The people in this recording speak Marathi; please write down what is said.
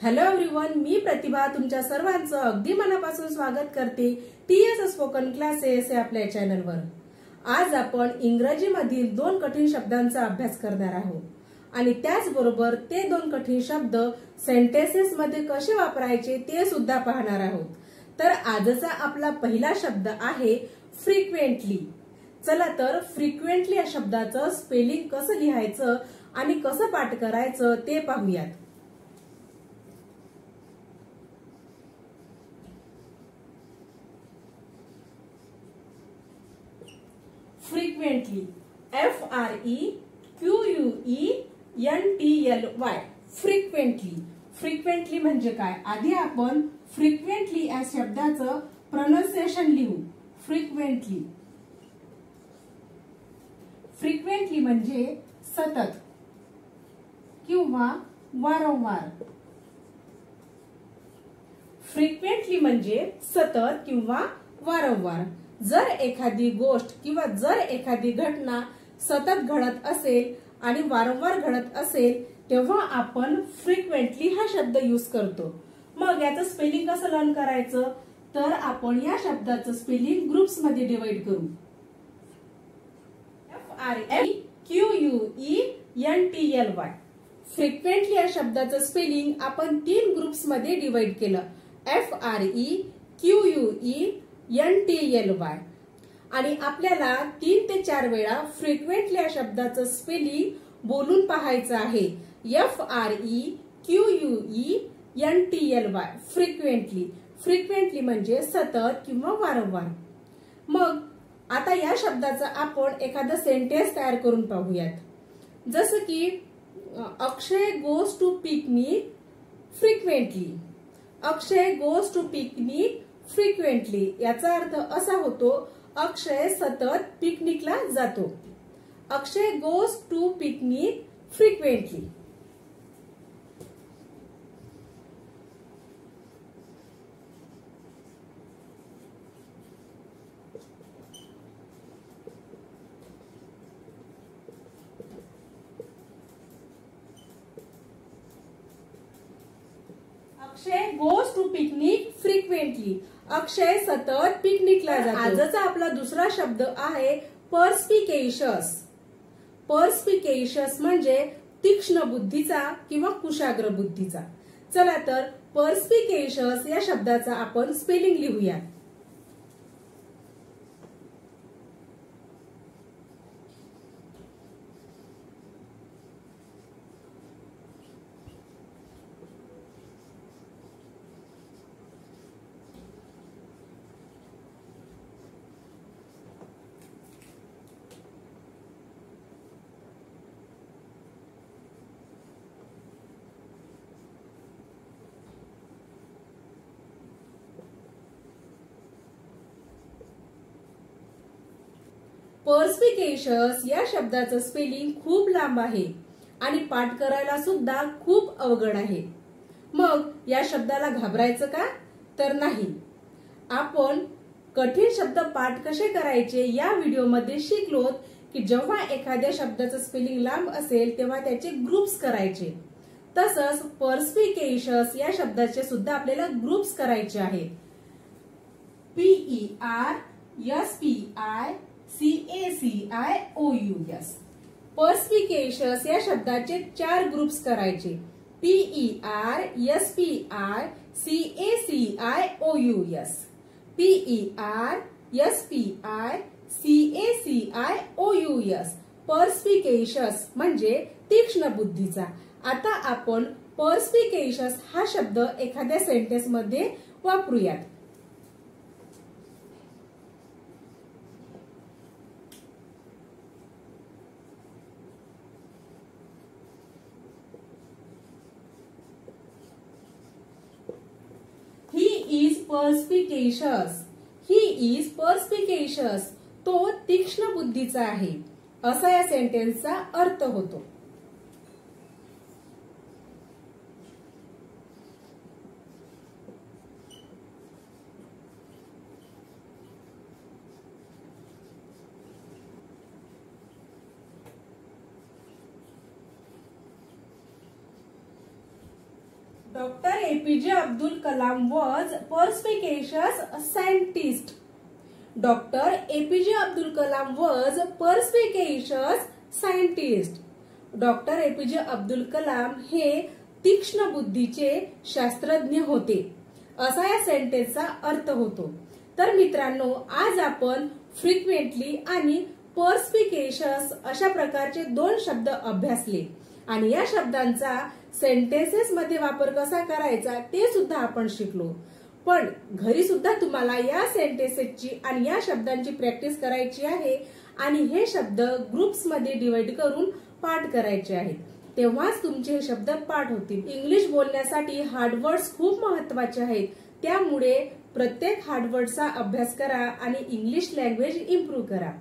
हॅलो एव्हरीवन, मी प्रतिभा तुमच्या सर्वांचं अगदी मनापासून स्वागत करते टीएस स्पोकन क्लासेस या आपल्या चॅनलवर। आज आपण इंग्रजीमधील 2 कठीण शब्दांचा अभ्यास करणार आहोत आणि त्याचबरोबर ते 2 कठीण शब्द सेंटेन्सेस मध्ये कसे वापरायचे ते सुद्धा पाहणार आहोत। तर आजचा आपला पहिला शब्द आहे फ्रिक्वेंटली। चला तर फ्रिक्वेंटली या शब्दाचं स्पेलिंग कसं लिहायचं आणि कसं पाठ करायचं ते पाहूयात। Frequently FREQUENTLY frequently. फ्रिक्वेंटली म्हणजे काय? आधी आपण फ्रिक्वेंटली या शब्दाचं प्रोनाउन्सिएशन लिहू। फ्रिक्वेंटली फ्रिक्वेंटली म्हणजे सतत किंवा वारंवार। फ्रिक्वेंटली म्हणजे सतत किंवा वारंवार। जर एखादी गोष्ट किंवा जर एखादी घटना सतत घडत असेल आणि वारंवार घडत असेल तेव्हा आपण फ्रिक्वेंटली हा शब्द यूज करतो। मग याचं स्पेलिंग कसं लर्न करायचं? तर आपण या शब्दाचं स्पेलिंग ग्रुप्स मध्ये डिवाइड करू। FREQUENTLY फ्रिक्वेंटली या शब्दाचं स्पेलिंग आपण 3 ग्रुप्स मध्ये डिवाइड केलं। FREQUENTLY आणि आपल्याला 3 ते 4 वेळा फ्रिक्वेंटली या शब्दाचं स्पेलिंग बोलून पाहायचं आहे। FREQUENTLY frequently. फ्रिक्वेंटली म्हणजे सतत किंवा वारंवार। मग आता या शब्दाचा आपण एखादा सेंटेन्स तयार करून पाहूयात। जसं की Akshay goes to picnic frequently. Akshay goes to picnic frequently याचा अर्थ असा होतो अक्षय सतत पिकनिकला जातो। Akshay goes to picnic frequently. Akshay goes to picnic frequently. Akshay सतत पिकनिकला जातो। आजचा आपला दुसरा शब्द आहे पर्स्पिकेशियस। पर्स्पिकेशियस म्हणजे तीक्ष्ण बुद्धीचा किंवा कुशाग्र बुद्धीचा। चला तर पर्स्पिकेशियस या शब्दाचा आपण स्पेलिंग लिहूया। पर्स्पिकेशियस या शब्दाचं स्पेलिंग खूप लांब आहे आणि पाठ करायला सुद्धा खूप अवघड आहे। मग या शब्दाला घाबरायचं का? तर नाही। आपण कठीण शब्द पाठ कसे करायचे या व्हिडिओमध्ये शिकलोत की जेव्हा एखाद्या शब्दाचं स्पेलिंग लांब असेल तेव्हा त्याचे ग्रुप्स करायचे। तसंच पर्स्पिकेशियस या शब्दाचे सुद्धा आपल्याला ग्रुप्स करायचे आहेत। PERSPICACIOUS पर्स्पिकेशियस या शब्दाचे 4 ग्रुप्स करायचे। PERSPICACIOUS PERSPICACIOUS पर्स्पिकेशियस म्हणजे तीक्ष्ण बुद्धीचा। आता आपण पर्स्पिकेशियस हा शब्द एखाद्या सेंटेन्स मध्ये वापरूयात। पर्स्पिकेशियस। He is perspicacious. तो तीक्ष्ण बुद्धीचा आहे असा या सेंटेन्सचा अर्थ होतो। Dr. APJ Abdul Kalam was perspicacious scientist. Dr. APJ Abdul Kalam was perspicacious scientist. Dr. APJ Abdul Kalam हे तीक्ष्ण बुद्धीचे शास्त्रज्ञ होते, असा या सेंटेन्सचा अर्थ होतो. तर मित्रांनो, आज आपण फ्रिक्वेंटली आणि पर्स्पिकेशियस अशा प्रकारचे दोन शब्द अभ्यासले आणि या शब्दांचा सेंटेन्सेस मध्ये वापर कसा करायचा ते सुद्धा आपण शिकलो. पण घरी सुद्धा तुम्हाला या सेंटेन्सेसची आणि या शब्दांची प्रॅक्टिस करायची आहे आणि हे शब्द ग्रुप्स मध्ये डिवाइड करून पाठ करायचे आहेत. तेव्हाच तुमचे हे शब्द पाठ होतील. इंग्लिश बोलण्यासाठी हार्डवर्ड्स खूप महत्वाचे आहेत. त्यामुळे प्रत्येक हार्डवर्डचा अभ्यास करा आणि इंग्लिश लँग्वेज इम्प्रूव्ह करा.